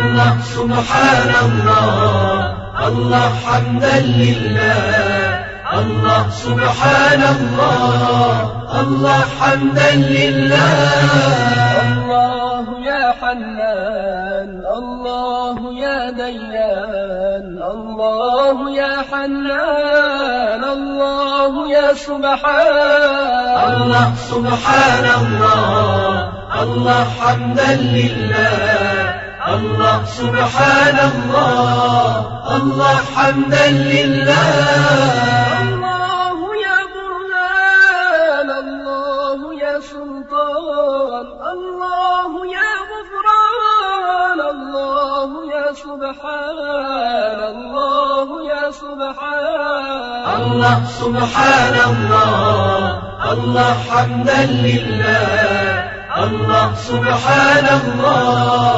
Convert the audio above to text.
الله سبحان الله، الله حمدا لله، الله سبحان الله، الله حمدا لله. الله يا حنان، الله يا ديان، الله يا حنان، الله يا سبحان. الله سبحان الله، الله حمدا لله، الله سبحان الله، الله حمدا لله. الله يا برهان، الله يا سلطان، الله يا غفران، الله يا سبحان، الله يا سبحان. الله سبحان الله، الله حمدا لله، الله سبحان الله.